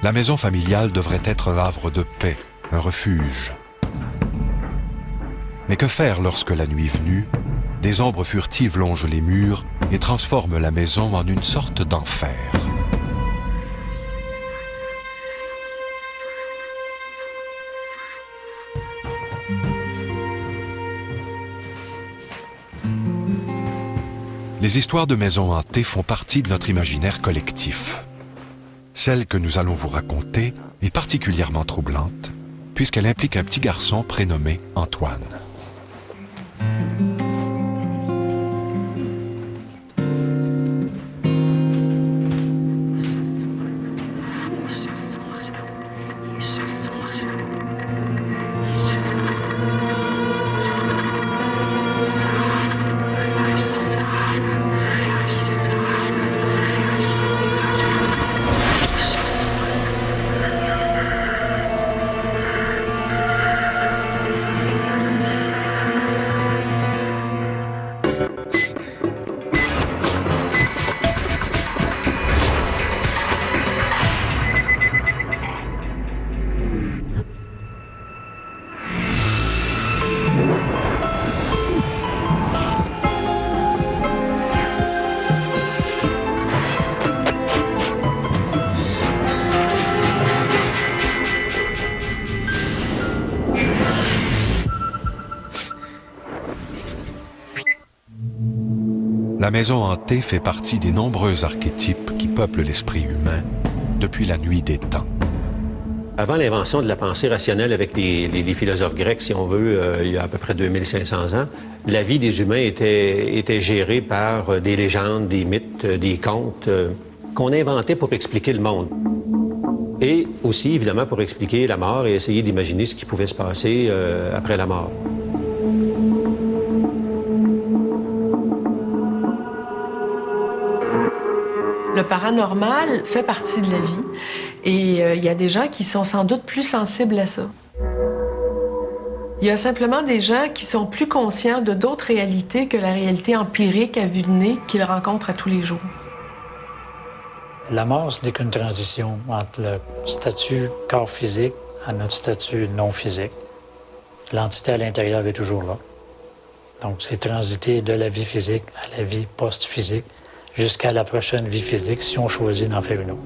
La maison familiale devrait être un havre de paix, un refuge. Mais que faire lorsque la nuit venue, des ombres furtives longent les murs et transforment la maison en une sorte d'enfer? Les histoires de maisons hantées font partie de notre imaginaire collectif. Celle que nous allons vous raconter est particulièrement troublante, puisqu'elle implique un petit garçon prénommé Antoine. La maison hantée fait partie des nombreux archétypes qui peuplent l'esprit humain depuis la nuit des temps. Avant l'invention de la pensée rationnelle avec les philosophes grecs, si on veut, il y a à peu près 2500 ans, la vie des humains était gérée par des légendes, des mythes, des contes qu'on inventait pour expliquer le monde. Et aussi, évidemment, pour expliquer la mort et essayer d'imaginer ce qui pouvait se passer après la mort. Le paranormal fait partie de la vie et il y a des gens qui sont sans doute plus sensibles à ça. Il y a simplement des gens qui sont plus conscients de d'autres réalités que la réalité empirique à vue de nez qu'ils rencontrent à tous les jours. La mort, ce n'est qu'une transition entre le statut corps physique à notre statut non physique. L'entité à l'intérieur est toujours là. Donc, c'est transiter de la vie physique à la vie post-physique jusqu'à la prochaine vie physique si on choisit d'en faire une autre.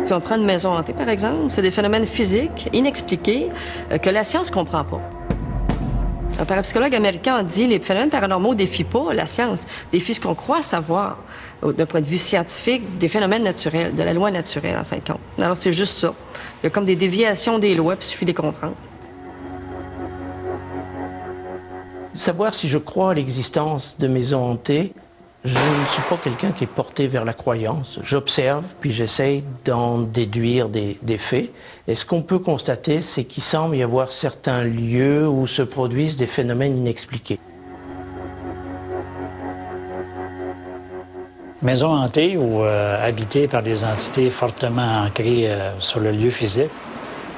Si on prend une maison hantée, par exemple, c'est des phénomènes physiques inexpliqués que la science ne comprend pas. Un parapsychologue américain a dit les phénomènes paranormaux ne défient pas la science, défient ce qu'on croit savoir, d'un point de vue scientifique, des phénomènes naturels, de la loi naturelle, en fin de compte. Alors, c'est juste ça. Il y a comme des déviations des lois, puis il suffit de les comprendre. Savoir si je crois à l'existence de maisons hantées, je ne suis pas quelqu'un qui est porté vers la croyance. J'observe, puis j'essaye d'en déduire des faits. Et ce qu'on peut constater, c'est qu'il semble y avoir certains lieux où se produisent des phénomènes inexpliqués. Maison hantée ou habitée par des entités fortement ancrées sur le lieu physique,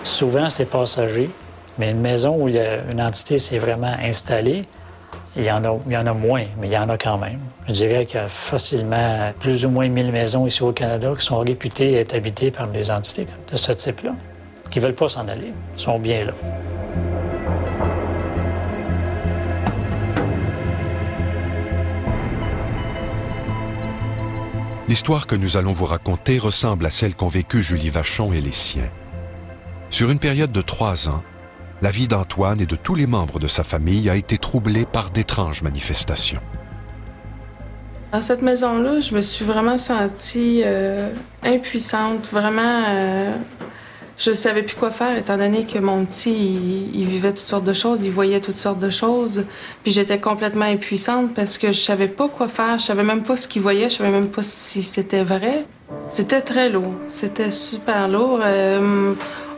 souvent c'est passager. Mais une maison où une entité s'est vraiment installée, il y en a moins, mais il y en a quand même. Je dirais qu'il y a facilement plus ou moins 1000 maisons ici au Canada qui sont réputées être habitées par des entités de ce type-là, qui ne veulent pas s'en aller, sont bien là. L'histoire que nous allons vous raconter ressemble à celle qu'ont vécue Julie Vachon et les siens. Sur une période de 3 ans, la vie d'Antoine et de tous les membres de sa famille a été troublée par d'étranges manifestations. Dans cette maison-là, je me suis vraiment sentie impuissante. Vraiment, je ne savais plus quoi faire, étant donné que mon petit, il vivait toutes sortes de choses, il voyait toutes sortes de choses. Puis j'étais complètement impuissante parce que je savais pas quoi faire. Je savais même pas ce qu'il voyait, je savais même pas si c'était vrai. C'était très lourd, c'était super lourd.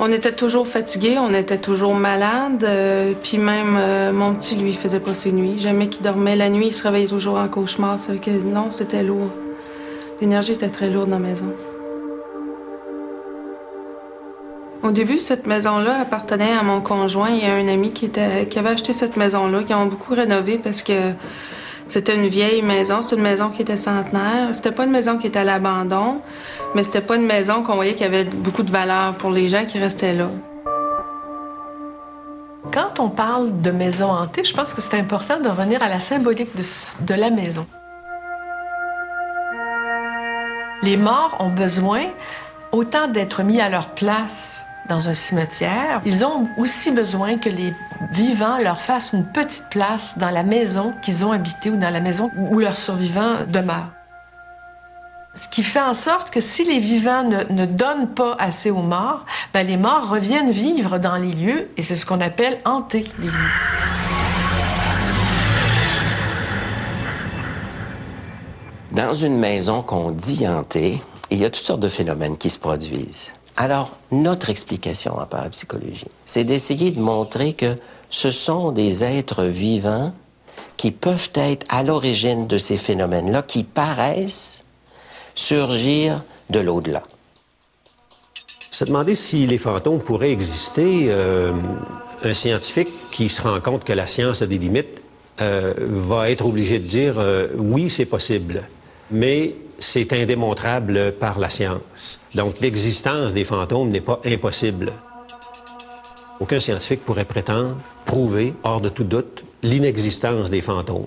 On était toujours fatigués, on était toujours malades. Puis même mon petit, lui, il faisait pas ses nuits. Jamais qu'il dormait la nuit, il se réveillait toujours en cauchemar. Non, c'était lourd. L'énergie était très lourde dans la maison. Au début, cette maison-là appartenait à mon conjoint et à un ami qui avait acheté cette maison-là, qui ont beaucoup rénové parce que C'était une vieille maison, c'était une maison qui était centenaire. C'était pas une maison qui était à l'abandon, mais c'était pas une maison qu'on voyait qui avait beaucoup de valeur pour les gens qui restaient là. Quand on parle de maison hantée, je pense que c'est important de revenir à la symbolique de la maison. Les morts ont besoin autant d'être mis à leur place dans un cimetière, ils ont aussi besoin que les vivants leur fassent une petite place dans la maison qu'ils ont habitée ou dans la maison où leurs survivants demeurent. Ce qui fait en sorte que si les vivants ne donnent pas assez aux morts, ben les morts reviennent vivre dans les lieux et c'est ce qu'on appelle hanter les lieux. Dans une maison qu'on dit hantée, il y a toutes sortes de phénomènes qui se produisent. Alors, notre explication en parapsychologie, c'est d'essayer de montrer que ce sont des êtres vivants qui peuvent être à l'origine de ces phénomènes-là, qui paraissent surgir de l'au-delà. Se demander si les fantômes pourraient exister, un scientifique qui se rend compte que la science a des limites va être obligé de dire oui, c'est possible, mais c'est indémontrable par la science. Donc l'existence des fantômes n'est pas impossible. Aucun scientifique pourrait prétendre prouver, hors de tout doute, l'inexistence des fantômes.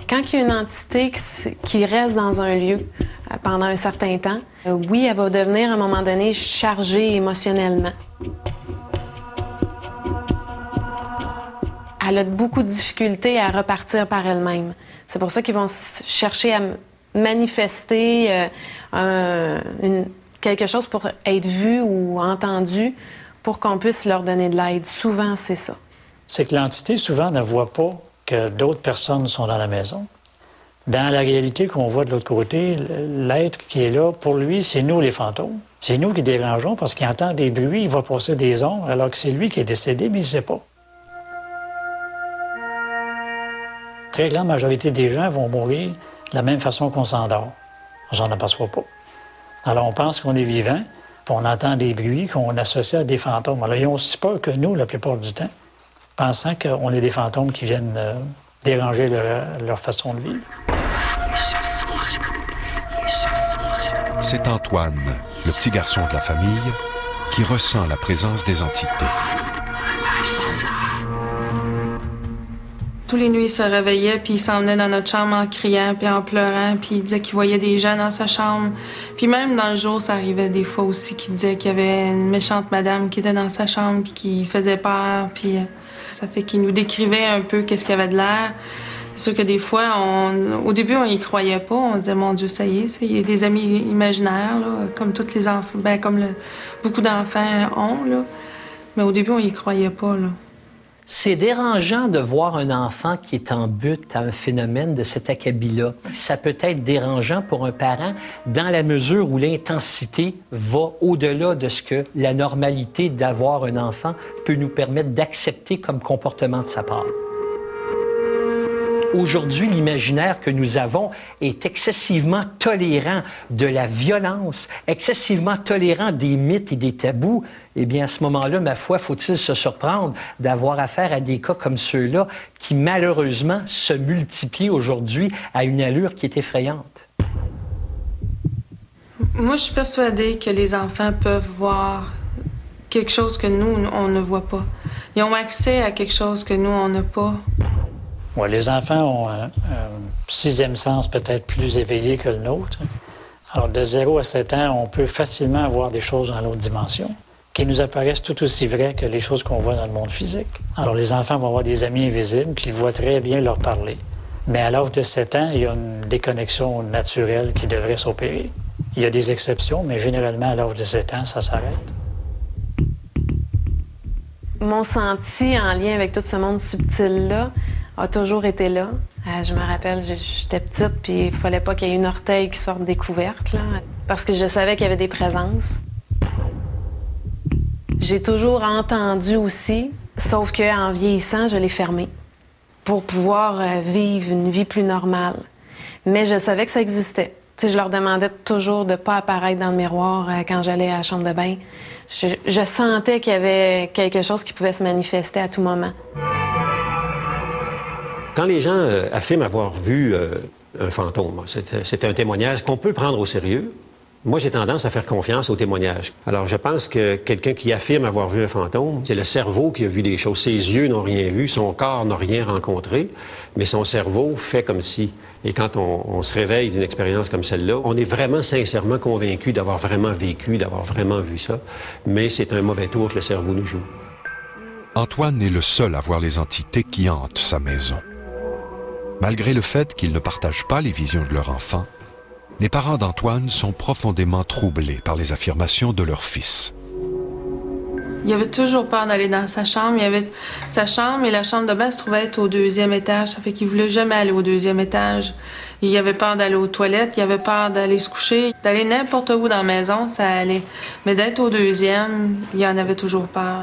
Quand il y a une entité qui reste dans un lieu pendant un certain temps, oui, elle va devenir à un moment donné chargée émotionnellement. Elle a beaucoup de difficultés à repartir par elle-même. C'est pour ça qu'ils vont chercher à manifester quelque chose pour être vu ou entendu pour qu'on puisse leur donner de l'aide. Souvent, c'est ça. C'est que l'entité, souvent, ne voit pas que d'autres personnes sont dans la maison. Dans la réalité qu'on voit de l'autre côté, l'être qui est là, pour lui, c'est nous les fantômes. C'est nous qui dérangeons parce qu'il entend des bruits, il va passer des ombres, alors que c'est lui qui est décédé, mais il ne sait pas. Très grande majorité des gens vont mourir de la même façon qu'on s'endort. On s'en aperçoit pas. Alors, on pense qu'on est vivant, puis on entend des bruits qu'on associe à des fantômes. Alors, ils ont aussi peur que nous, la plupart du temps, pensant qu'on est des fantômes qui viennent déranger leur façon de vivre. C'est Antoine, le petit garçon de la famille, qui ressent la présence des entités. Tous les nuits, il se réveillait, puis il s'en venait dans notre chambre en criant, puis en pleurant, puis il disait qu'il voyait des gens dans sa chambre. Puis même dans le jour, ça arrivait des fois aussi qu'il disait qu'il y avait une méchante madame qui était dans sa chambre, puis qui faisait peur, puis ça fait qu'il nous décrivait un peu qu'est-ce qu'il y avait de l'air. C'est sûr que des fois, au début, on y croyait pas. On disait, mon Dieu, ça y est, il y a des amis imaginaires, là, comme tous les enfants, beaucoup d'enfants ont, là. Mais au début, on y croyait pas, là. C'est dérangeant de voir un enfant qui est en butte à un phénomène de cet acabit-là. Ça peut être dérangeant pour un parent dans la mesure où l'intensité va au-delà de ce que la normalité d'avoir un enfant peut nous permettre d'accepter comme comportement de sa part. Aujourd'hui, l'imaginaire que nous avons est excessivement tolérant de la violence, excessivement tolérant des mythes et des tabous. Eh bien, à ce moment-là, ma foi, faut-il se surprendre d'avoir affaire à des cas comme ceux-là qui, malheureusement, se multiplient aujourd'hui à une allure qui est effrayante. Moi, je suis persuadée que les enfants peuvent voir quelque chose que nous, on ne voit pas. Ils ont accès à quelque chose que nous, on n'a pas. Ouais, les enfants ont un sixième sens peut-être plus éveillé que le nôtre. Alors, de 0 à 7 ans, on peut facilement voir des choses dans l'autre dimension qui nous apparaissent tout aussi vraies que les choses qu'on voit dans le monde physique. Alors, les enfants vont avoir des amis invisibles qui voient très bien leur parler. Mais à l'âge de 7 ans, il y a une déconnexion naturelle qui devrait s'opérer. Il y a des exceptions, mais généralement, à l'âge de 7 ans, ça s'arrête. Mon senti en lien avec tout ce monde subtil-là a toujours été là. Je me rappelle, j'étais petite, puis il fallait pas qu'il y ait une orteil qui sorte découverte, là, parce que je savais qu'il y avait des présences. J'ai toujours entendu aussi, sauf qu'en vieillissant, je l'ai fermé pour pouvoir vivre une vie plus normale. Mais je savais que ça existait. Tu sais, je leur demandais toujours de ne pas apparaître dans le miroir quand j'allais à la chambre de bain. Je sentais qu'il y avait quelque chose qui pouvait se manifester à tout moment. Quand les gens affirment avoir vu un fantôme, c'est un témoignage qu'on peut prendre au sérieux. Moi, j'ai tendance à faire confiance aux témoignages. Alors, je pense que quelqu'un qui affirme avoir vu un fantôme, c'est le cerveau qui a vu des choses. Ses yeux n'ont rien vu, son corps n'a rien rencontré, mais son cerveau fait comme si. Et quand on se réveille d'une expérience comme celle-là, on est vraiment sincèrement convaincu d'avoir vraiment vécu, d'avoir vraiment vu ça, mais c'est un mauvais tour que le cerveau nous joue. Antoine est le seul à voir les entités qui hantent sa maison. Malgré le fait qu'ils ne partagent pas les visions de leur enfant, les parents d'Antoine sont profondément troublés par les affirmations de leur fils. Il avait toujours peur d'aller dans sa chambre. Il avait sa chambre et la chambre de bain se trouvait être au 2e étage. Ça fait qu'il voulait jamais aller au 2e étage. Il avait peur d'aller aux toilettes, il avait peur d'aller se coucher. D'aller n'importe où dans la maison, ça allait. Mais d'être au 2e, il en avait toujours peur.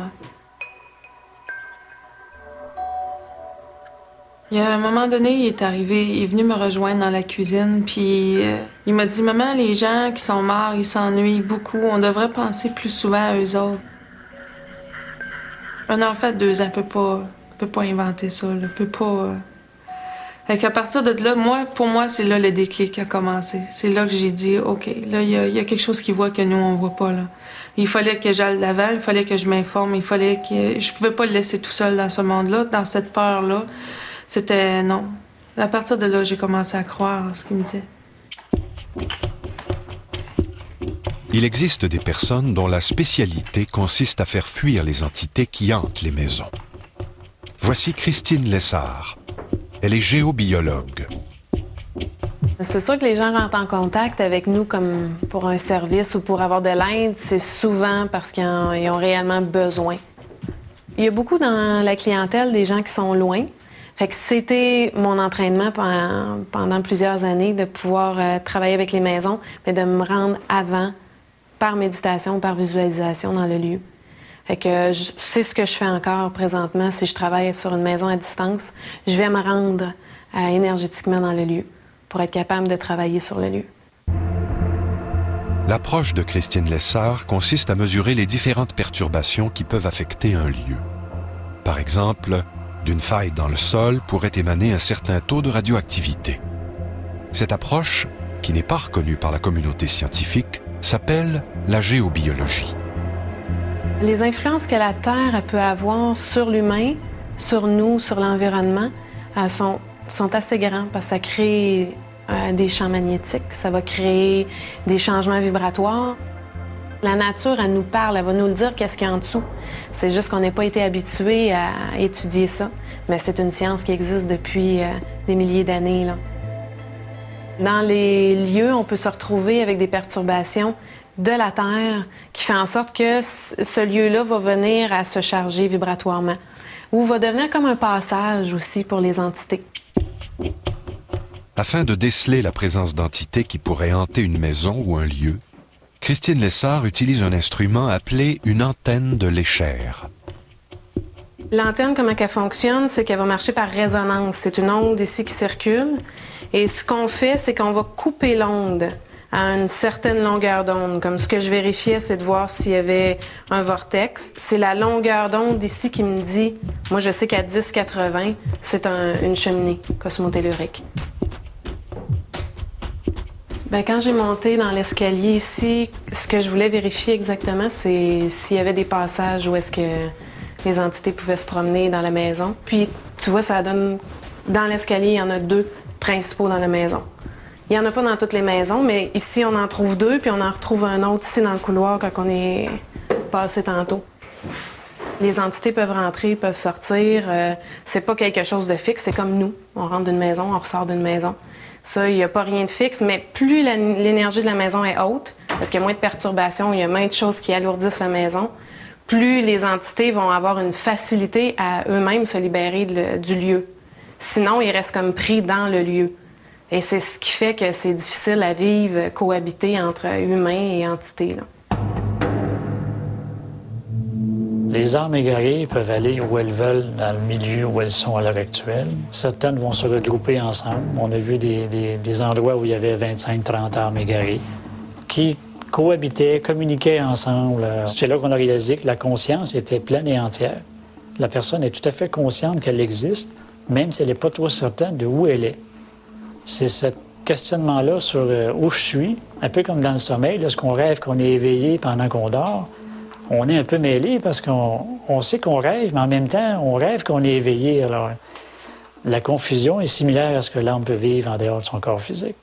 Il y a un moment donné, il est arrivé, il est venu me rejoindre dans la cuisine, puis il m'a dit « Maman, les gens qui sont morts, ils s'ennuient beaucoup. On devrait penser plus souvent à eux autres. » Un enfant de 2 ans peut pas inventer ça, là, peut pas... Fait qu'à partir de là, pour moi, c'est là le déclic qui a commencé. C'est là que j'ai dit « OK, là, il y a quelque chose qu'il voit que nous, on voit pas, là. » Il fallait que j'aille de l'avant, il fallait que je m'informe, il fallait que... Je pouvais pas le laisser tout seul dans ce monde-là, dans cette peur-là. C'était non. À partir de là, j'ai commencé à croire ce qu'il me disait. Il existe des personnes dont la spécialité consiste à faire fuir les entités qui hantent les maisons. Voici Christine Lessard. Elle est géobiologue. C'est sûr que les gens rentrent en contact avec nous comme pour un service ou pour avoir de l'aide, c'est souvent parce qu'ils ont réellement besoin. Il y a beaucoup dans la clientèle des gens qui sont loin. Fait que c'était mon entraînement pendant plusieurs années de pouvoir travailler avec les maisons, mais de me rendre avant par méditation, par visualisation dans le lieu. Fait que c'est ce que je fais encore présentement. Si je travaille sur une maison à distance, je vais me rendre énergétiquement dans le lieu pour être capable de travailler sur le lieu. L'approche de Christine Lessard consiste à mesurer les différentes perturbations qui peuvent affecter un lieu. Par exemple, d'une faille dans le sol pourrait émaner un certain taux de radioactivité. Cette approche, qui n'est pas reconnue par la communauté scientifique, s'appelle la géobiologie. Les influences que la Terre peut avoir sur l'humain, sur nous, sur l'environnement, sont assez grandes parce que ça crée des champs magnétiques, ça va créer des changements vibratoires. La nature, elle nous parle, elle va nous le dire qu'est-ce qu'il y a en dessous. C'est juste qu'on n'a pas été habitué à étudier ça. Mais c'est une science qui existe depuis des milliers d'années, là. Dans les lieux, on peut se retrouver avec des perturbations de la Terre qui fait en sorte que ce lieu-là va venir à se charger vibratoirement ou va devenir comme un passage aussi pour les entités. Afin de déceler la présence d'entités qui pourraient hanter une maison ou un lieu, Christine Lessard utilise un instrument appelé une antenne de l'échelle. L'antenne, comment elle fonctionne, c'est qu'elle va marcher par résonance. C'est une onde ici qui circule. Et ce qu'on fait, c'est qu'on va couper l'onde à une certaine longueur d'onde. Comme ce que je vérifiais, c'est de voir s'il y avait un vortex. C'est la longueur d'onde ici qui me dit... Moi, je sais qu'à 10-80, c'est une cheminée cosmotellurique. Bien, quand j'ai monté dans l'escalier ici, ce que je voulais vérifier exactement, c'est s'il y avait des passages où est-ce que les entités pouvaient se promener dans la maison. Puis, tu vois, ça donne... Dans l'escalier, il y en a 2 principaux dans la maison. Il n'y en a pas dans toutes les maisons, mais ici, on en trouve 2, puis on en retrouve un autre ici dans le couloir quand on est passé tantôt. Les entités peuvent rentrer, peuvent sortir. C'est pas quelque chose de fixe, c'est comme nous. On rentre d'une maison, on ressort d'une maison. Ça, il n'y a pas rien de fixe, mais plus l'énergie de la maison est haute, parce qu'il y a moins de perturbations, il y a moins de choses qui alourdissent la maison, plus les entités vont avoir une facilité à eux-mêmes se libérer du lieu. Sinon, ils restent comme pris dans le lieu. Et c'est ce qui fait que c'est difficile à vivre, cohabiter entre humains et entités, là. Les âmes égarées peuvent aller où elles veulent dans le milieu où elles sont à l'heure actuelle. Certaines vont se regrouper ensemble. On a vu des endroits où il y avait 25-30 âmes égarées qui cohabitaient, communiquaient ensemble. C'est là qu'on a réalisé que la conscience était pleine et entière. La personne est tout à fait consciente qu'elle existe, même si elle n'est pas trop certaine de où elle est. C'est ce questionnement-là sur où je suis, un peu comme dans le sommeil, lorsqu'on rêve qu'on est éveillé pendant qu'on dort, on est un peu mêlé parce qu'on sait qu'on rêve, mais en même temps, on rêve qu'on est éveillé. Alors, la confusion est similaire à ce que l'âme peut vivre en dehors de son corps physique.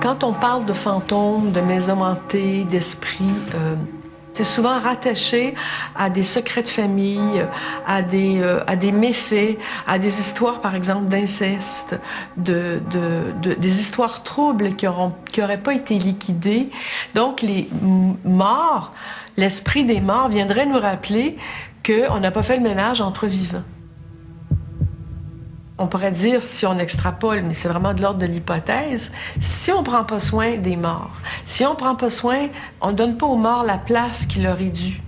Quand on parle de fantômes, de maisons hantées, d'esprits, c'est souvent rattaché à des secrets de famille, à des méfaits, à des histoires, par exemple, d'inceste, des histoires troubles qui n'auraient pas été liquidées. Donc, les morts, l'esprit des morts viendrait nous rappeler qu'on n'a pas fait le ménage entre vivants. On pourrait dire, si on extrapole, mais c'est vraiment de l'ordre de l'hypothèse, si on ne prend pas soin des morts, si on ne prend pas soin, on ne donne pas aux morts la place qui leur est due,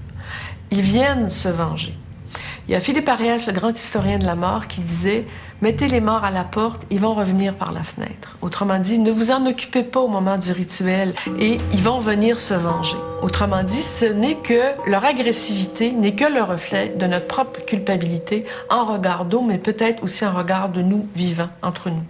ils viennent se venger. Il y a Philippe Ariès, le grand historien de la mort, qui disait « Mettez les morts à la porte, ils vont revenir par la fenêtre. » Autrement dit, ne vous en occupez pas au moment du rituel et ils vont venir se venger. Autrement dit, ce n'est que leur agressivité, n'est que le reflet de notre propre culpabilité en regard d'eux, mais peut-être aussi en regard de nous vivants, entre nous.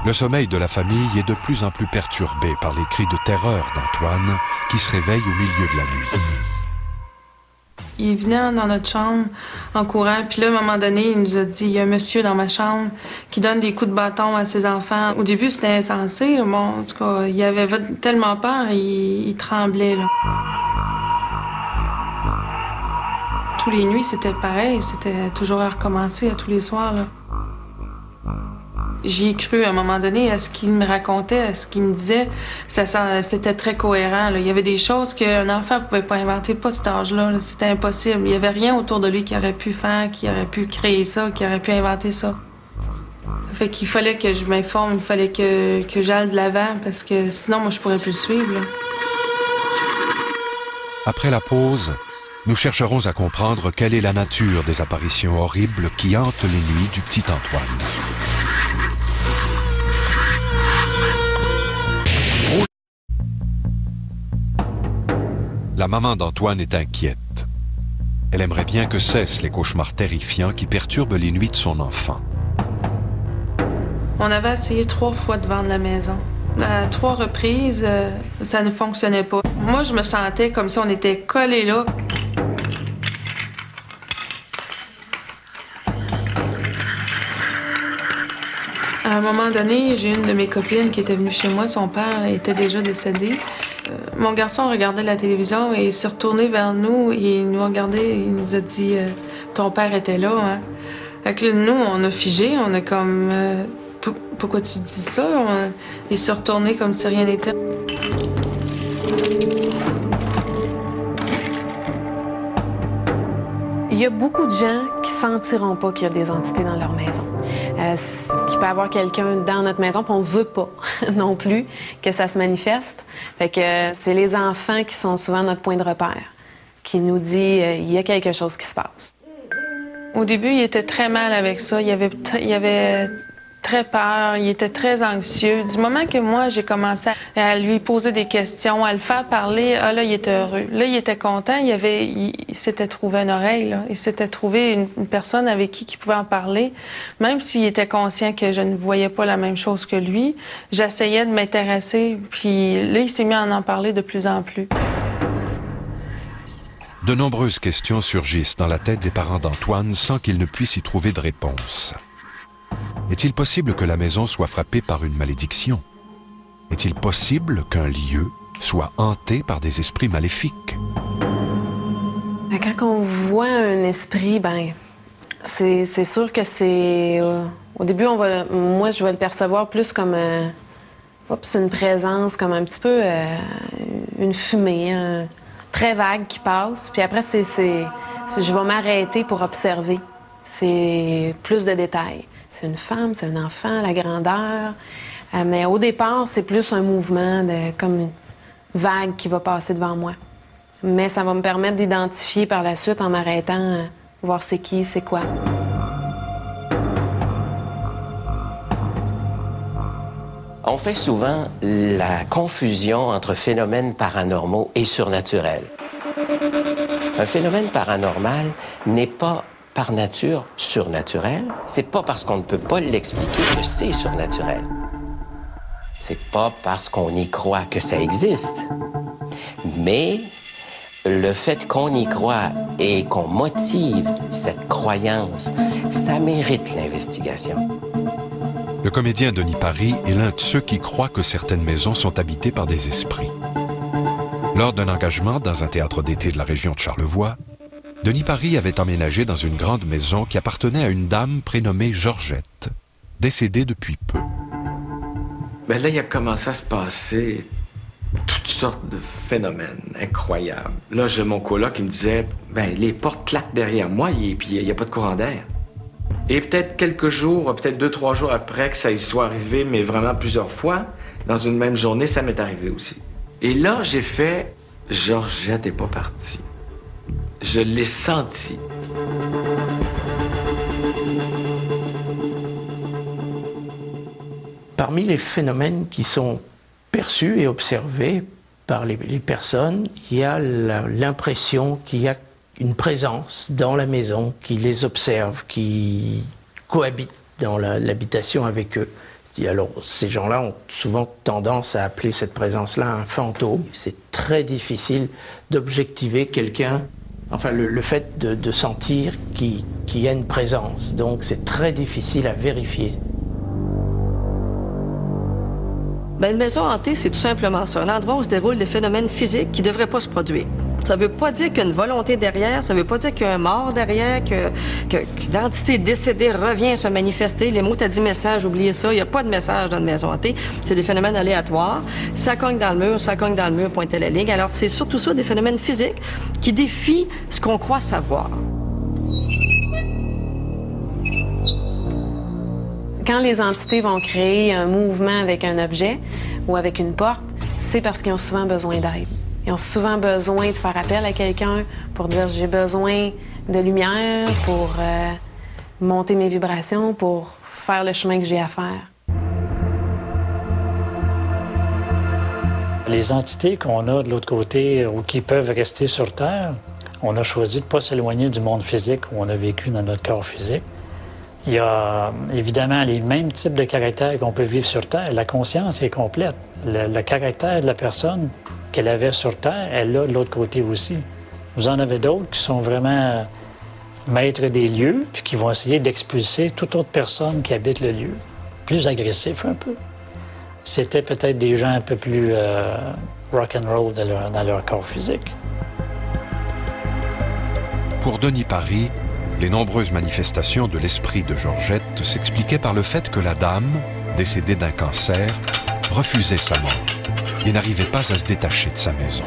Le sommeil de la famille est de plus en plus perturbé par les cris de terreur d'Antoine, qui se réveille au milieu de la nuit. Il venait dans notre chambre en courant, puis là, à un moment donné, il nous a dit « Il y a un monsieur dans ma chambre qui donne des coups de bâton à ses enfants. » Au début, c'était insensé. Bon, en tout cas, il avait tellement peur, il tremblait, là. Tous les nuits, c'était pareil. C'était toujours à recommencer, à tous les soirs, là. J'y ai cru à un moment donné à ce qu'il me racontait, à ce qu'il me disait. C'était très cohérent, là. Il y avait des choses qu'un enfant ne pouvait pas inventer, pas cet âge-là. Là. C'était impossible. Il n'y avait rien autour de lui qui aurait pu faire, qui aurait pu créer ça, qui aurait pu inventer ça. Fait qu'il fallait que je m'informe, il fallait que j'aille de l'avant, parce que sinon, moi, je pourrais plus le suivre, là. Après la pause, nous chercherons à comprendre quelle est la nature des apparitions horribles qui hantent les nuits du petit Antoine. La maman d'Antoine est inquiète. Elle aimerait bien que cessent les cauchemars terrifiants qui perturbent les nuits de son enfant. On avait essayé 3 fois de vendre la maison. À 3 reprises, ça ne fonctionnait pas. Moi, je me sentais comme si on était collés là. À un moment donné, j'ai une de mes copines qui était venue chez moi. Son père était déjà décédé. Mon garçon regardait la télévision et il s'est retourné vers nous et il nous regardait et il nous a dit « Ton père était là, hein? » Fait que là, nous, on a figé, on a comme « Pourquoi tu dis ça? » Il s'est retourné comme si rien n'était. Il y a beaucoup de gens qui ne sentiront pas qu'il y a des entités dans leur maison. Qu'il peut y avoir quelqu'un dans notre maison, puis on ne veut pas non plus que ça se manifeste. Fait que c'est les enfants qui sont souvent notre point de repère, qui nous dit il y a quelque chose qui se passe. Au début, il était très mal avec ça. Il avait très peur, il était très anxieux. Du moment que moi, j'ai commencé à lui poser des questions, à le faire parler, ah là, il était heureux. Là, il était content, il s'était trouvé une oreille, là. Il s'était trouvé une personne avec qui il pouvait en parler. Même s'il était conscient que je ne voyais pas la même chose que lui, j'essayais de m'intéresser, puis là, il s'est mis à en parler de plus en plus. De nombreuses questions surgissent dans la tête des parents d'Antoine sans qu'ils ne puissent y trouver de réponse. Est-il possible que la maison soit frappée par une malédiction? Est-il possible qu'un lieu soit hanté par des esprits maléfiques? Quand on voit un esprit, ben, c'est sûr que c'est... au début, moi, je vais le percevoir plus comme une présence, comme un petit peu une fumée, très vague qui passe. Puis après, je vais m'arrêter pour observer. C'est plus de détails. C'est une femme, c'est un enfant, la grandeur. Mais au départ, c'est plus un mouvement, comme une vague qui va passer devant moi. Mais ça va me permettre d'identifier par la suite en m'arrêtant, voir c'est qui, c'est quoi. On fait souvent la confusion entre phénomènes paranormaux et surnaturels. Un phénomène paranormal n'est pas par nature surnaturel. C'est pas parce qu'on ne peut pas l'expliquer que c'est surnaturel. C'est pas parce qu'on y croit que ça existe. Mais le fait qu'on y croit et qu'on motive cette croyance, ça mérite l'investigation. Le comédien Denis Paris est l'un de ceux qui croient que certaines maisons sont habitées par des esprits. Lors d'un engagement dans un théâtre d'été de la région de Charlevoix, Denis Paris avait emménagé dans une grande maison qui appartenait à une dame prénommée Georgette, décédée depuis peu. Ben là, il a commencé à se passer toutes sortes de phénomènes incroyables. Là, j'ai mon coloc qui me disait, ben les portes claquent derrière moi et puis il n'y a pas de courant d'air. Et peut-être quelques jours, peut-être 2-3 jours après que ça y soit arrivé, mais vraiment plusieurs fois, dans une même journée, ça m'est arrivé aussi. Et là, j'ai fait, Georgette n'est pas partie. Je l'ai senti. Parmi les phénomènes qui sont perçus et observés par les personnes, il y a l'impression qu'il y a une présence dans la maison qui les observe, qui cohabite dans l'habitation avec eux. Et alors, ces gens-là ont souvent tendance à appeler cette présence-là un fantôme. C'est très difficile d'objectiver quelqu'un, enfin le fait de sentir qu'il y a une présence. Donc c'est très difficile à vérifier. Bien, une maison hantée, c'est tout simplement ça. Un endroit où se déroulent des phénomènes physiques qui ne devraient pas se produire. Ça ne veut pas dire qu'il y a une volonté derrière, ça ne veut pas dire qu'il y a un mort derrière, qu'une entité décédée revient se manifester. Les mots, t'as dit message, oubliez ça, il n'y a pas de message dans une maison hantée. C'est des phénomènes aléatoires. Ça cogne dans le mur, pointer la ligne. Alors, c'est surtout ça, des phénomènes physiques qui défient ce qu'on croit savoir. Quand les entités vont créer un mouvement avec un objet ou avec une porte, c'est parce qu'ils ont souvent besoin d'aide. Ils ont souvent besoin de faire appel à quelqu'un pour dire « j'ai besoin de lumière pour monter mes vibrations, pour faire le chemin que j'ai à faire ». Les entités qu'on a de l'autre côté ou qui peuvent rester sur Terre, on a choisi de ne pas s'éloigner du monde physique où on a vécu dans notre corps physique. Il y a évidemment les mêmes types de caractères qu'on peut vivre sur Terre. La conscience est complète. Le caractère de la personne qu'elle avait sur Terre, elle l'a de l'autre côté aussi. Vous en avez d'autres qui sont vraiment maîtres des lieux puis qui vont essayer d'expulser toute autre personne qui habite le lieu. Plus agressif un peu. C'était peut-être des gens un peu plus rock'n'roll dans leur corps physique. Pour Denis Paris, les nombreuses manifestations de l'esprit de Georgette s'expliquaient par le fait que la dame, décédée d'un cancer, refusait sa mort et n'arrivait pas à se détacher de sa maison.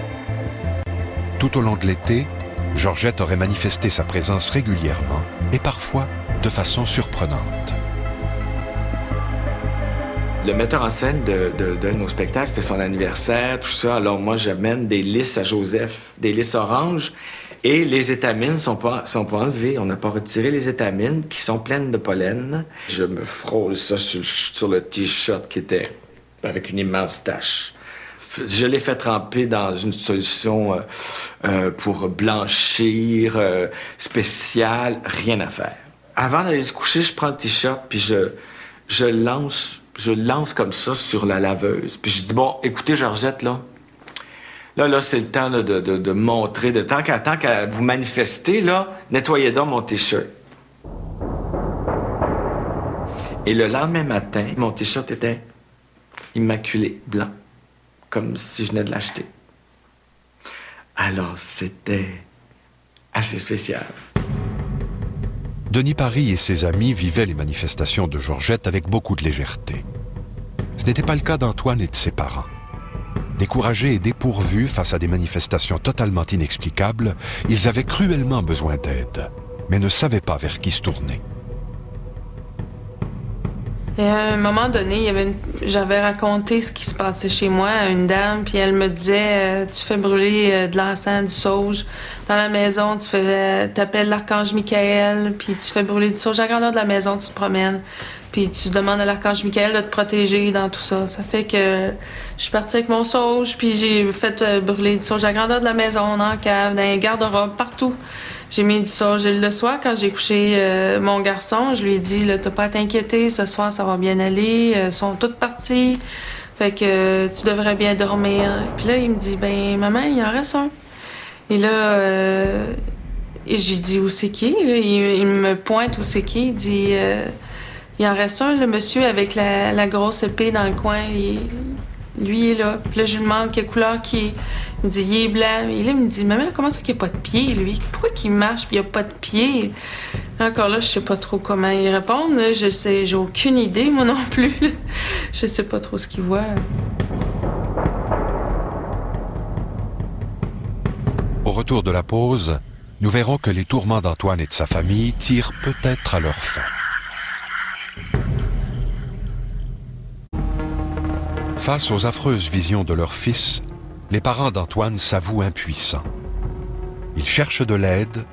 Tout au long de l'été, Georgette aurait manifesté sa présence régulièrement et parfois de façon surprenante. Le metteur en scène d'un de nos spectacles, c'était son anniversaire, tout ça. Alors moi, j'amène des lys à Joseph, des lys oranges. Et les étamines sont pas enlevées. On n'a pas retiré les étamines qui sont pleines de pollen. Je me frôle ça sur le T-shirt qui était avec une immense tache. Je l'ai fait tremper dans une solution pour blanchir spéciale, rien à faire. Avant d'aller se coucher, je prends le T-shirt puis je lance comme ça sur la laveuse. Puis je dis, bon, écoutez, Georgette, Là, c'est le temps de montrer, tant qu'à vous manifester, nettoyez donc mon T-shirt. Et le lendemain matin, mon T-shirt était immaculé, blanc, comme si je venais de l'acheter. Alors, c'était assez spécial. Denis Paris et ses amis vivaient les manifestations de Georgette avec beaucoup de légèreté. Ce n'était pas le cas d'Antoine et de ses parents. Découragés et dépourvus face à des manifestations totalement inexplicables, ils avaient cruellement besoin d'aide, mais ne savaient pas vers qui se tourner. Et à un moment donné, j'avais raconté ce qui se passait chez moi à une dame, puis elle me disait tu fais brûler de l'encens, du sauge dans la maison, t'appelles l'archange Michael, puis tu fais brûler du sauge à la grandeur de la maison, tu te promènes, puis tu demandes à l'archange Michael de te protéger dans tout ça. Ça fait que je suis partie avec mon sauge, puis j'ai fait brûler du sauge à la grandeur de la maison, dans la cave, dans les garde-robes, partout. J'ai mis du sauge. Le soir, quand j'ai couché mon garçon, je lui ai dit, là, t'as pas à t'inquiéter, ce soir, ça va bien aller. Ils sont toutes parties. Fait que tu devrais bien dormir. Puis là, il me dit, ben maman, il en reste un. Et là, j'ai dit, où c'est qui? Il me pointe où c'est qui. Il dit, il en reste un, le monsieur avec la grosse épée dans le coin. Lui, il est là. Puis là, je lui demande quelle couleur qu'il est. Il me dit, il est blanc. Et là, il me dit, maman, comment ça qu'il n'y a pas de pied, lui? Pourquoi qu'il marche puis il n'y a pas de pied? Encore là, je sais pas trop comment y répondre. Là. J'ai aucune idée, moi non plus. Je sais pas trop ce qu'il voit. Au retour de la pause, nous verrons que les tourments d'Antoine et de sa famille tirent peut-être à leur fin. Face aux affreuses visions de leur fils, les parents d'Antoine s'avouent impuissants. Ils cherchent de l'aide,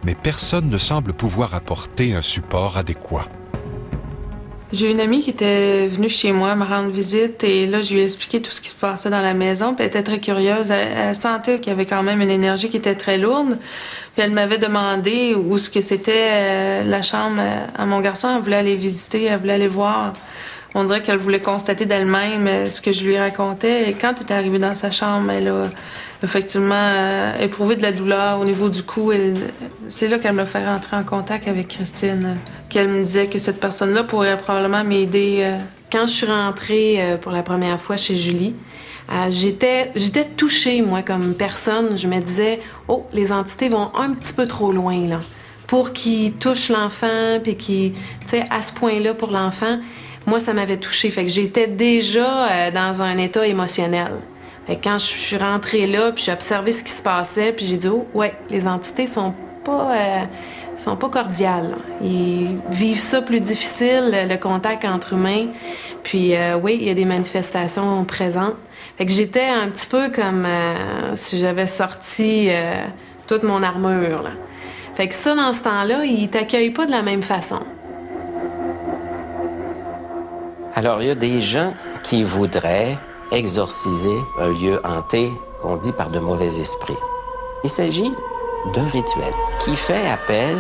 mais personne ne semble pouvoir apporter un support adéquat. J'ai une amie qui était venue chez moi me rendre visite et là, je lui ai expliqué tout ce qui se passait dans la maison. Puis elle était très curieuse. Elle sentait qu'il y avait quand même une énergie qui était très lourde. Puis elle m'avait demandé où ce que c'était la chambre à mon garçon. Elle voulait aller visiter, elle voulait aller voir. On dirait qu'elle voulait constater d'elle-même ce que je lui racontais. Et quand elle est arrivée dans sa chambre, elle a effectivement éprouvé de la douleur au niveau du cou. C'est là qu'elle m'a fait rentrer en contact avec Christine, qu'elle me disait que cette personne-là pourrait probablement m'aider. Quand je suis rentrée pour la première fois chez Julie, j'étais touchée, moi, comme personne. Je me disais, oh, les entités vont un petit peu trop loin, là, pour qu'ils touchent l'enfant, puis qu'ils, tu sais, à ce point-là pour l'enfant. Moi, ça m'avait touchée. Fait que j'étais déjà dans un état émotionnel. Fait que quand je suis rentrée là, puis j'ai observé ce qui se passait, puis j'ai dit, oh, ouais, les entités sont pas cordiales. Là. Ils vivent ça plus difficile, le contact entre humains. Puis, oui, il y a des manifestations présentes. Fait que j'étais un petit peu comme si j'avais sorti toute mon armure, là. Fait que ça, dans ce temps-là, ils t'accueillent pas de la même façon. Alors, il y a des gens qui voudraient exorciser un lieu hanté qu'on dit par de mauvais esprits. Il s'agit d'un rituel qui fait appel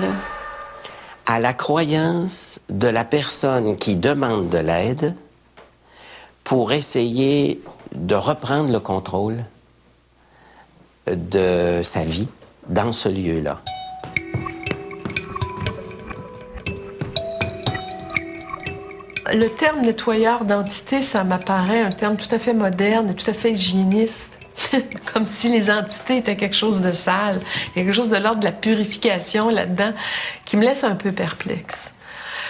à la croyance de la personne qui demande de l'aide pour essayer de reprendre le contrôle de sa vie dans ce lieu-là. Le terme nettoyeur d'entités, ça m'apparaît un terme tout à fait moderne et tout à fait hygiéniste. Comme si les entités étaient quelque chose de sale. Il y a quelque chose de l'ordre de la purification là-dedans qui me laisse un peu perplexe.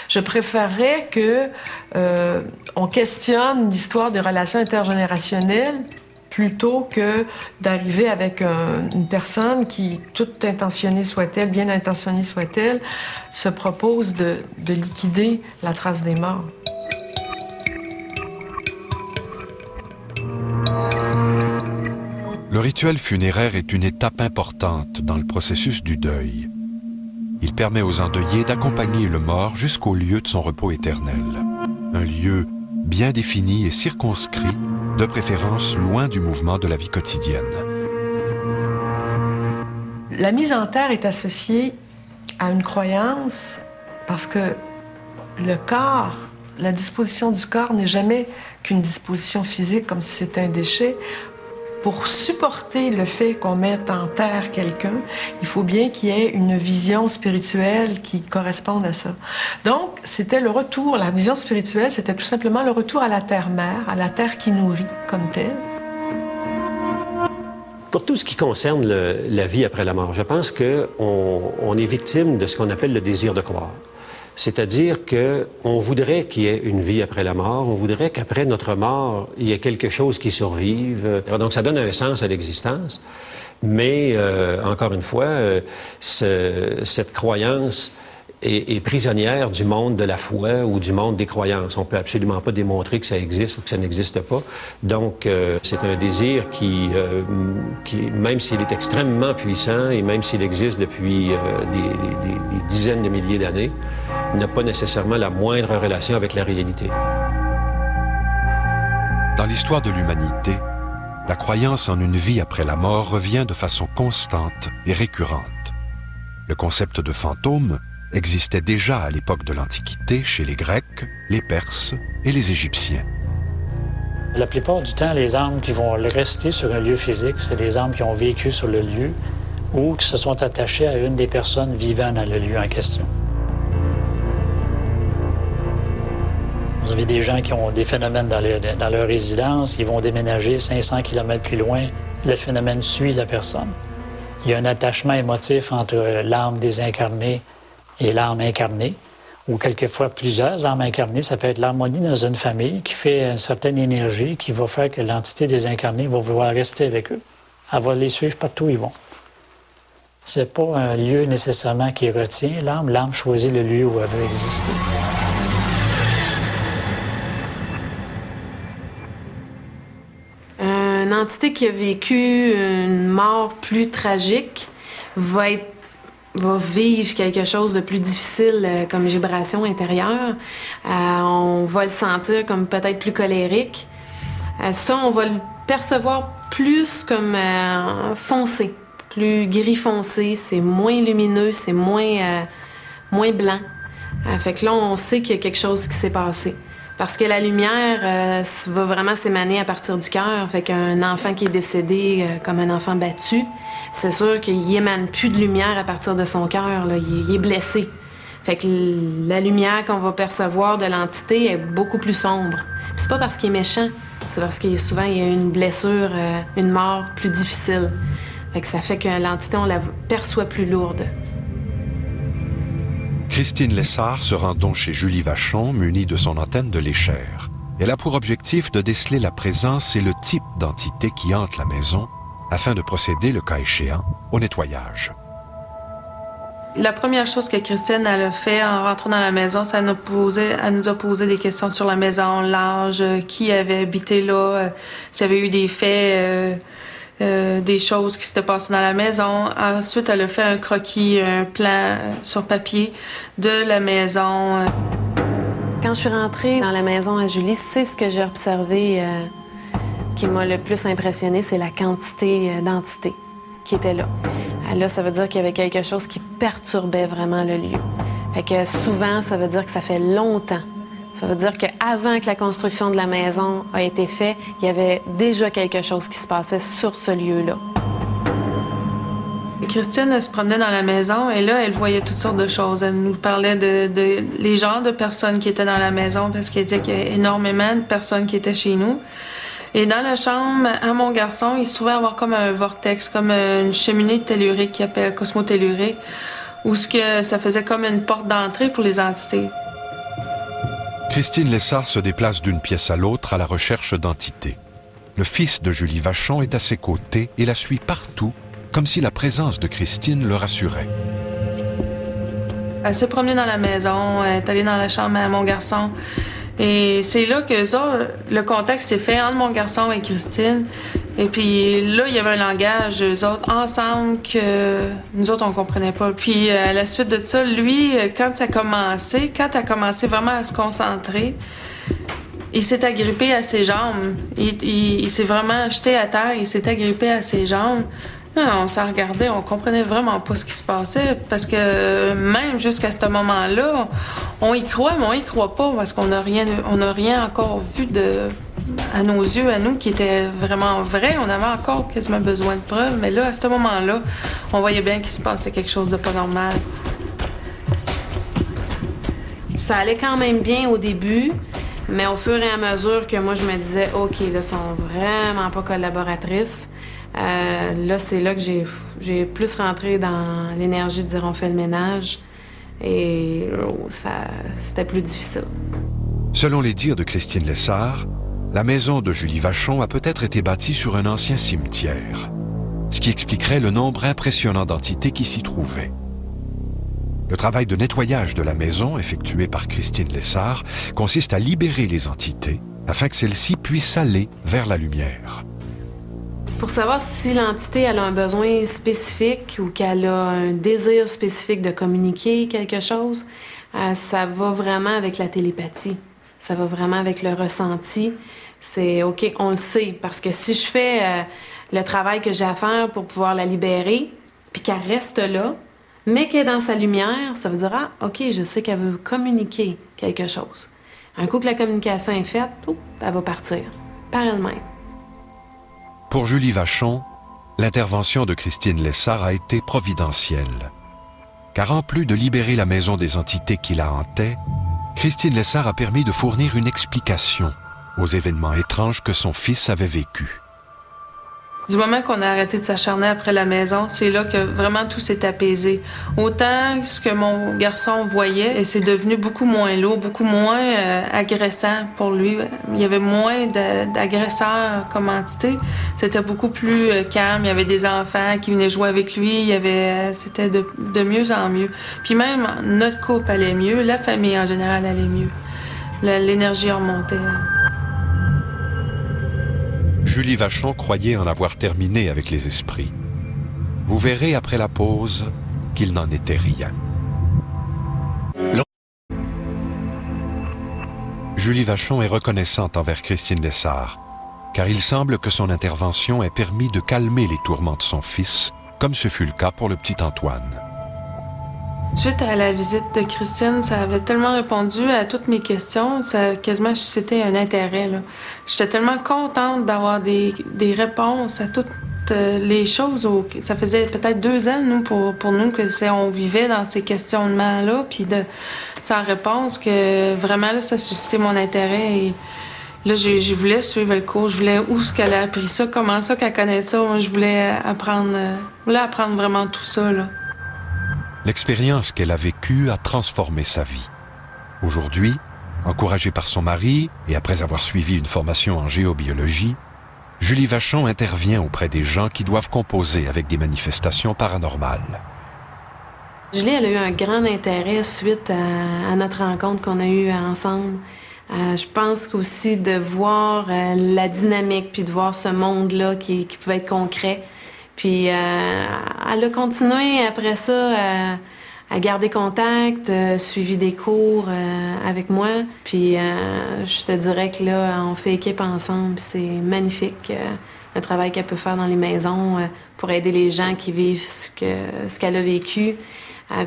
Je préférerais que on questionne l'histoire des relations intergénérationnelles plutôt que d'arriver avec une personne qui, toute intentionnée soit-elle, bien intentionnée soit-elle, se propose de liquider la trace des morts. Le rituel funéraire est une étape importante dans le processus du deuil. Il permet aux endeuillés d'accompagner le mort jusqu'au lieu de son repos éternel. Un lieu bien défini et circonscrit, de préférence loin du mouvement de la vie quotidienne. La mise en terre est associée à une croyance parce que le corps, la disposition du corps n'est jamais qu'une disposition physique comme si c'était un déchet. Pour supporter le fait qu'on mette en terre quelqu'un, il faut bien qu'il y ait une vision spirituelle qui corresponde à ça. Donc, c'était le retour, la vision spirituelle, c'était tout simplement le retour à la terre-mère, à la terre qui nourrit comme telle. Pour tout ce qui concerne la vie après la mort, je pense qu'on est victime de ce qu'on appelle le désir de croire. C'est-à-dire qu'on voudrait qu'il y ait une vie après la mort, on voudrait qu'après notre mort, il y ait quelque chose qui survive. Donc, ça donne un sens à l'existence. Mais, encore une fois, cette croyance est prisonnière du monde de la foi ou du monde des croyances. On ne peut absolument pas démontrer que ça existe ou que ça n'existe pas. Donc, c'est un désir qui, même s'il est extrêmement puissant et même s'il existe depuis des dizaines de milliers d'années, n'a pas nécessairement la moindre relation avec la réalité. Dans l'histoire de l'humanité, la croyance en une vie après la mort revient de façon constante et récurrente. Le concept de fantôme existait déjà à l'époque de l'Antiquité chez les Grecs, les Perses et les Égyptiens. La plupart du temps, les âmes qui vont rester sur un lieu physique, c'est des âmes qui ont vécu sur le lieu ou qui se sont attachées à une des personnes vivant dans le lieu en question. Vous avez des gens qui ont des phénomènes dans leur résidence, ils vont déménager 500 km plus loin, le phénomène suit la personne. Il y a un attachement émotif entre l'âme désincarnée et l'âme incarnée, ou quelquefois plusieurs âmes incarnées. Ça peut être l'harmonie dans une famille qui fait une certaine énergie qui va faire que l'entité désincarnée va vouloir rester avec eux. Elle va les suivre partout où ils vont. C'est pas un lieu nécessairement qui retient l'âme. L'âme choisit le lieu où elle veut exister. Une entité qui a vécu une mort plus tragique va vivre quelque chose de plus difficile comme vibration intérieure. On va le sentir comme peut-être plus colérique. Ça, on va le percevoir plus comme foncé, plus gris foncé. C'est moins lumineux, c'est moins blanc. Fait que là, on sait qu'il y a quelque chose qui s'est passé. Parce que la lumière va vraiment s'émaner à partir du cœur. Fait qu'un enfant qui est décédé comme un enfant battu, c'est sûr qu'il émane plus de lumière à partir de son cœur. Il est blessé. Fait que la lumière qu'on va percevoir de l'entité est beaucoup plus sombre. Puis c'est pas parce qu'il est méchant, c'est parce qu'il souvent il y a une blessure, une mort plus difficile. Fait que ça fait que l'entité, on la perçoit plus lourde. Christine Lessard se rend donc chez Julie Vachon, munie de son antenne de l'échelle. Elle a pour objectif de déceler la présence et le type d'entité qui hante la maison, afin de procéder, le cas échéant, au nettoyage. La première chose que Christine elle a fait en rentrant dans la maison, c'est elle nous a posé des questions sur la maison, l'âge, qui avait habité là, s'il y avait eu des faits, des choses qui s'étaient passées dans la maison. Ensuite, elle a fait un croquis, un plan sur papier de la maison. Quand je suis rentrée dans la maison à Julie, c'est ce que j'ai observé qui m'a le plus impressionnée, c'est la quantité d'entités qui étaient là. Là, ça veut dire qu'il y avait quelque chose qui perturbait vraiment le lieu. Fait que souvent, ça veut dire que ça fait longtemps. Ça veut dire qu'avant que la construction de la maison a été faite, il y avait déjà quelque chose qui se passait sur ce lieu-là. Christine, elle se promenait dans la maison et là, elle voyait toutes sortes de choses. Elle nous parlait de les genres de personnes qui étaient dans la maison parce qu'elle disait qu'il y a énormément de personnes qui étaient chez nous. Et dans la chambre, à mon garçon, il se trouvait avoir comme un vortex, comme une cheminée tellurique qui appelle cosmotellurique, où ça faisait comme une porte d'entrée pour les entités. Christine Lessard se déplace d'une pièce à l'autre à la recherche d'entités. Le fils de Julie Vachon est à ses côtés et la suit partout, comme si la présence de Christine le rassurait. Elle s'est promenée dans la maison, elle est allée dans la chambre à mon garçon. Et c'est là que le contact s'est fait entre mon garçon et Christine. Et puis là, il y avait un langage, eux autres, ensemble, que nous autres, on comprenait pas. Puis à la suite de ça, lui, quand elle a commencé vraiment à se concentrer, il s'est agrippé à ses jambes. Il s'est vraiment jeté à terre, il s'est agrippé à ses jambes. Là, on s'en regardait, on comprenait vraiment pas ce qui se passait, parce que même jusqu'à ce moment-là, on y croit, mais on y croit pas, parce qu'on n'a rien encore vu à nos yeux, à nous, qui était vraiment vrai. On avait encore quasiment besoin de preuves, mais là, à ce moment-là, on voyait bien qu'il se passait quelque chose de pas normal. Ça allait quand même bien au début, mais au fur et à mesure que moi, je me disais, OK, là, sont vraiment pas collaboratrices. Là, c'est là que j'ai plus rentré dans l'énergie de dire on fait le ménage et c'était plus difficile. Selon les dires de Christine Lessard, la maison de Julie Vachon a peut-être été bâtie sur un ancien cimetière, ce qui expliquerait le nombre impressionnant d'entités qui s'y trouvaient. Le travail de nettoyage de la maison, effectué par Christine Lessard, consiste à libérer les entités afin que celles-ci puissent aller vers la lumière. Pour savoir si l'entité elle a un besoin spécifique ou qu'elle a un désir spécifique de communiquer quelque chose, ça va vraiment avec la télépathie. Ça va vraiment avec le ressenti. C'est OK, on le sait. Parce que si je fais le travail que j'ai à faire pour pouvoir la libérer, puis qu'elle reste là, mais qu'elle est dans sa lumière, ça veut dire, ah, OK, je sais qu'elle veut communiquer quelque chose. Un coup que la communication est faite, elle va partir par elle-même. Pour Julie Vachon, l'intervention de Christine Lessard a été providentielle. Car en plus de libérer la maison des entités qui la hantaient, Christine Lessard a permis de fournir une explication aux événements étranges que son fils avait vécus. Du moment qu'on a arrêté de s'acharner après la maison, c'est là que vraiment tout s'est apaisé. Autant ce que mon garçon voyait, et c'est devenu beaucoup moins lourd, beaucoup moins agressant pour lui. Il y avait moins d'agresseurs comme entité. C'était beaucoup plus calme. Il y avait des enfants qui venaient jouer avec lui. C'était de mieux en mieux. Puis même notre couple allait mieux, la famille en général allait mieux. L'énergie remontait. Julie Vachon croyait en avoir terminé avec les esprits. Vous verrez après la pause qu'il n'en était rien. Julie Vachon est reconnaissante envers Christine Lessard, car il semble que son intervention ait permis de calmer les tourments de son fils, comme ce fut le cas pour le petit Antoine. Suite à la visite de Christine, ça avait tellement répondu à toutes mes questions, ça a quasiment suscité un intérêt. J'étais tellement contente d'avoir des réponses à toutes les choses. Ça faisait peut-être 2 ans, pour nous, on vivait dans ces questionnements-là, puis sans réponse, que vraiment, là, ça a suscité mon intérêt. Et là, je voulais suivre le cours, je voulais où est-ce qu'elle a appris ça, comment ça qu'elle connaît ça. Moi, je voulais apprendre vraiment tout ça, là. L'expérience qu'elle a vécue a transformé sa vie. Aujourd'hui, encouragée par son mari et après avoir suivi une formation en géobiologie, Julie Vachon intervient auprès des gens qui doivent composer avec des manifestations paranormales. Julie, elle a eu un grand intérêt suite à notre rencontre qu'on a eue ensemble. Je pense qu'aussi de voir la dynamique puis de voir ce monde-là qui pouvait être concret. Puis elle a continué après ça à garder contact, suivi des cours avec moi. Puis je te dirais que là, on fait équipe ensemble. C'est magnifique le travail qu'elle peut faire dans les maisons pour aider les gens qui vivent ce qu'elle a vécu.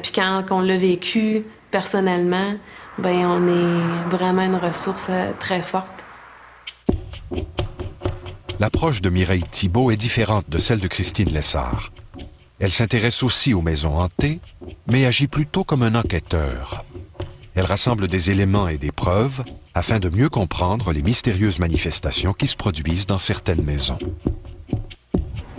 Puis quand on l'a vécu personnellement, ben on est vraiment une ressource très forte. L'approche de Mireille Thibault est différente de celle de Christine Lessard. Elle s'intéresse aussi aux maisons hantées, mais agit plutôt comme un enquêteur. Elle rassemble des éléments et des preuves afin de mieux comprendre les mystérieuses manifestations qui se produisent dans certaines maisons.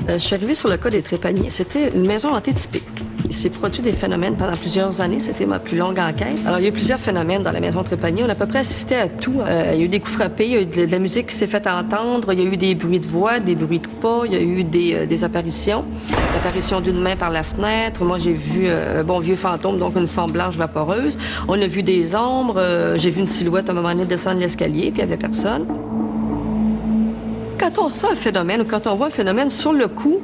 Je suis arrivée sur le cas des Trépaniers. C'était une maison hantée typique. Il s'est produit des phénomènes pendant plusieurs années. C'était ma plus longue enquête. Alors, il y a eu plusieurs phénomènes dans la maison Trépanier. On a à peu près assisté à tout. Il y a eu des coups frappés, il y a eu de la musique qui s'est faite entendre, il y a eu des bruits de voix, des bruits de pas, il y a eu des apparitions. L'apparition d'une main par la fenêtre. Moi, j'ai vu un bon vieux fantôme, donc une forme blanche vaporeuse. On a vu des ombres. J'ai vu une silhouette à un moment donné descendre l'escalier, puis il n'y avait personne. Quand on ressent un phénomène ou quand on voit un phénomène sur le coup,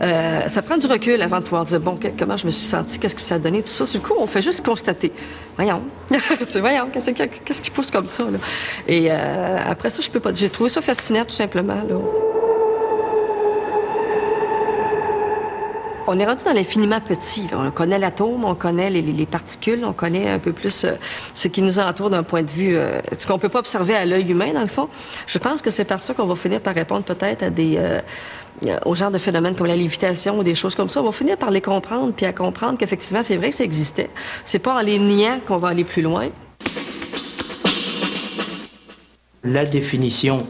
ça prend du recul avant de pouvoir dire, bon, comment je me suis sentie, qu'est-ce que ça a donné, tout ça. Sur le coup, on fait juste constater. Voyons. Voyons, qu'est-ce qui pousse comme ça, là? Et après ça, je peux pas dire. J'ai trouvé ça fascinant, tout simplement, là. On est rendu dans l'infiniment petit. Là. On connaît l'atome, on connaît les particules, on connaît un peu plus ce qui nous entoure d'un point de vue, ce qu'on peut pas observer à l'œil humain, dans le fond. Je pense que c'est par ça qu'on va finir par répondre peut-être à au genre de phénomènes comme la lévitation ou des choses comme ça. On va finir par les comprendre, puis à comprendre qu'effectivement, c'est vrai que ça existait. C'est pas en les niant qu'on va aller plus loin. La définition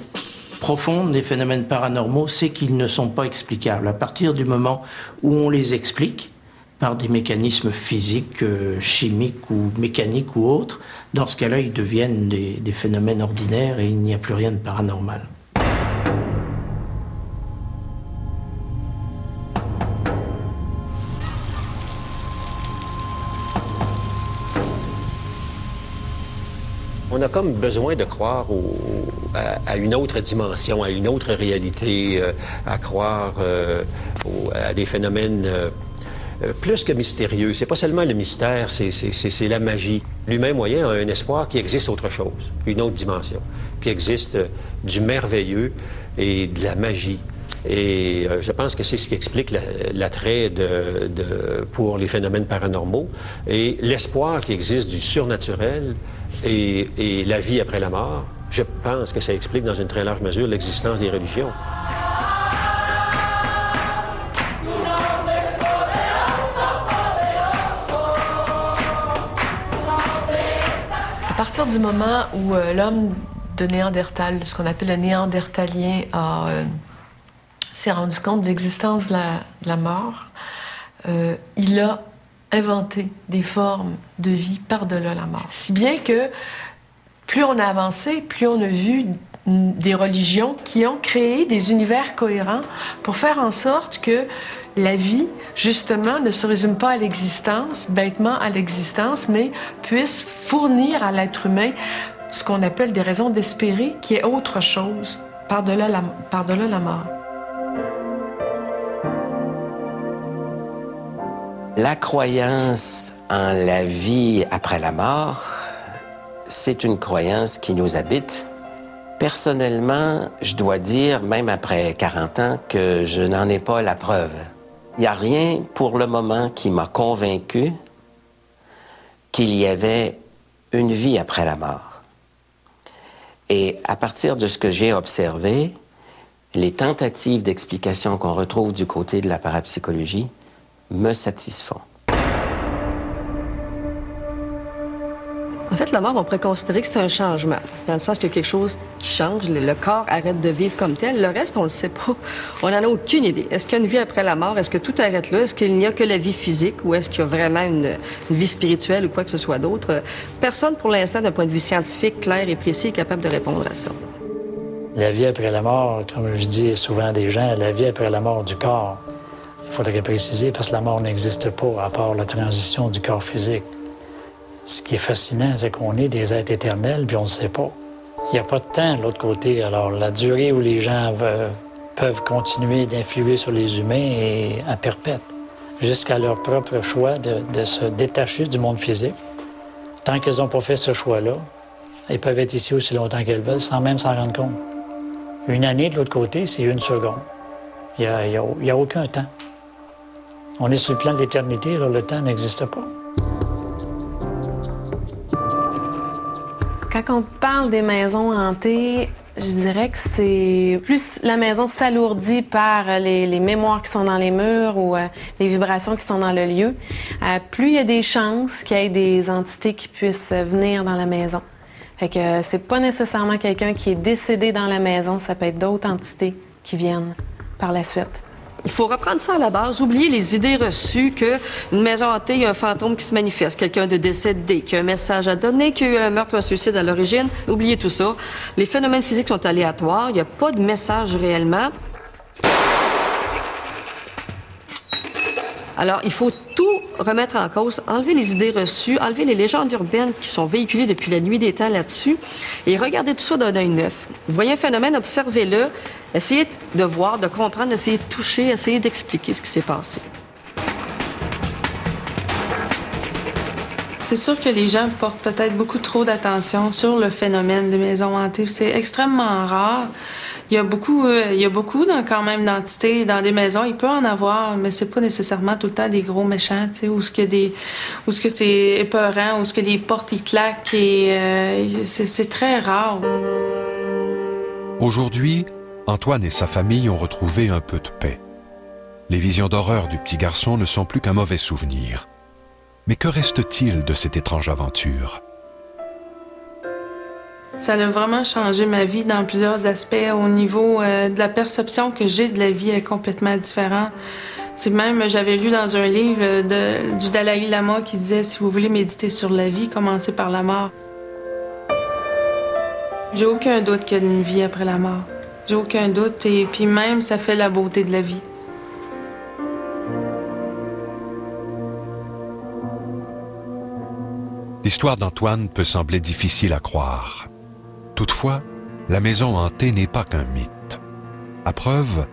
profonde des phénomènes paranormaux, c'est qu'ils ne sont pas explicables. À partir du moment où on les explique par des mécanismes physiques, chimiques ou mécaniques ou autres, dans ce cas-là, ils deviennent des phénomènes ordinaires et il n'y a plus rien de paranormal. On a comme besoin de croire à une autre dimension, à une autre réalité, à croire à des phénomènes plus que mystérieux. C'est pas seulement le mystère, c'est la magie. L'humain moyen a un espoir qu'il existe autre chose, une autre dimension, qu'il existe du merveilleux et de la magie. Et je pense que c'est ce qui explique l'attrait pour les phénomènes paranormaux et l'espoir qui existe du surnaturel et la vie après la mort. Je pense que ça explique dans une très large mesure l'existence des religions. À partir du moment où l'homme de Néandertal, ce qu'on appelle le néandertalien, s'est rendu compte de l'existence de la mort, il a inventé des formes de vie par-delà la mort. Si bien que plus on a avancé, plus on a vu des religions qui ont créé des univers cohérents pour faire en sorte que la vie, justement, ne se résume pas à l'existence, bêtement à l'existence, mais puisse fournir à l'être humain ce qu'on appelle des raisons d'espérer, qui est autre chose, par-delà la mort. La croyance en la vie après la mort, c'est une croyance qui nous habite. Personnellement, je dois dire, même après 40 ans, que je n'en ai pas la preuve. Il n'y a rien pour le moment qui m'a convaincu qu'il y avait une vie après la mort. Et à partir de ce que j'ai observé, les tentatives d'explication qu'on retrouve du côté de la parapsychologie me satisfont. En fait, la mort, on pourrait considérer que c'est un changement, dans le sens qu'il y a quelque chose qui change, le corps arrête de vivre comme tel. Le reste, on ne le sait pas. On n'en a aucune idée. Est-ce qu'il y a une vie après la mort? Est-ce que tout arrête là? Est-ce qu'il n'y a que la vie physique ou est-ce qu'il y a vraiment une vie spirituelle ou quoi que ce soit d'autre? Personne, pour l'instant, d'un point de vue scientifique, clair et précis, est capable de répondre à ça. La vie après la mort, comme je dis souvent à des gens, la vie après la mort du corps. Il faudrait préciser parce que la mort n'existe pas à part la transition du corps physique. Ce qui est fascinant, c'est qu'on est des êtres éternels, puis on ne le sait pas. Il n'y a pas de temps de l'autre côté. Alors, la durée où les gens peuvent continuer d'influer sur les humains est à perpète, jusqu'à leur propre choix de se détacher du monde physique. Tant qu'ils n'ont pas fait ce choix-là, ils peuvent être ici aussi longtemps qu'ils veulent, sans même s'en rendre compte. Une année de l'autre côté, c'est une seconde. Il n'y a aucun temps. On est sur le plan de l'éternité, alors le temps n'existe pas. Quand on parle des maisons hantées, je dirais que c'est plus la maison s'alourdit par les mémoires qui sont dans les murs ou les vibrations qui sont dans le lieu, plus il y a des chances qu'il y ait des entités qui puissent venir dans la maison. Fait que c'est pas nécessairement quelqu'un qui est décédé dans la maison, ça peut être d'autres entités qui viennent par la suite. Il faut reprendre ça à la base, oublier les idées reçues qu'une maison hantée, il y a un fantôme qui se manifeste, quelqu'un de décédé, qu'il y a un message à donner, qu'il y a eu un meurtre ou un suicide à l'origine. Oubliez tout ça. Les phénomènes physiques sont aléatoires, il n'y a pas de message réellement. Alors, il faut tout remettre en cause, enlever les idées reçues, enlever les légendes urbaines qui sont véhiculées depuis la nuit des temps là-dessus et regarder tout ça d'un œil neuf. Vous voyez un phénomène, observez-le, essayez de voir, de comprendre, essayez de toucher, essayez d'expliquer ce qui s'est passé. C'est sûr que les gens portent peut-être beaucoup trop d'attention sur le phénomène des maisons hantées. C'est extrêmement rare. Il y a beaucoup quand même d'entités dans des maisons. Il peut en avoir, mais c'est pas nécessairement tout le temps des gros méchants, tu sais, où ce que c'est épeurant, où ce que les portes ils claquent et c'est très rare. Aujourd'hui, Antoine et sa famille ont retrouvé un peu de paix. Les visions d'horreur du petit garçon ne sont plus qu'un mauvais souvenir. Mais que reste-t-il de cette étrange aventure? Ça a vraiment changé ma vie dans plusieurs aspects. Au niveau de la perception que j'ai de la vie est complètement différente. C'est même, j'avais lu dans un livre du Dalai Lama qui disait « Si vous voulez méditer sur la vie, commencez par la mort ». J'ai aucun doute qu'il y a une vie après la mort. J'ai aucun doute. Et puis même, ça fait la beauté de la vie. L'histoire d'Antoine peut sembler difficile à croire. Toutefois, la maison hantée n'est pas qu'un mythe. À preuve,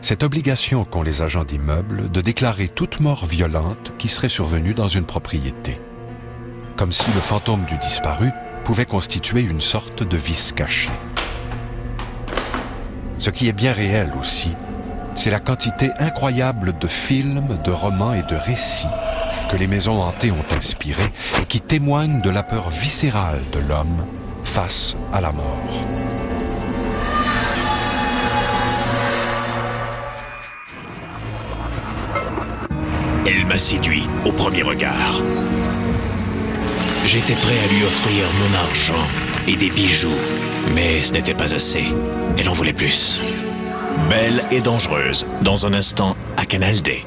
cette obligation qu'ont les agents d'immeubles de déclarer toute mort violente qui serait survenue dans une propriété. Comme si le fantôme du disparu pouvait constituer une sorte de vice caché. Ce qui est bien réel aussi, c'est la quantité incroyable de films, de romans et de récits que les maisons hantées ont inspirés et qui témoignent de la peur viscérale de l'homme face à la mort. Elle m'a séduit au premier regard. J'étais prêt à lui offrir mon argent et des bijoux, mais ce n'était pas assez. Elle en voulait plus. Belle et dangereuse, dans un instant à Canal D.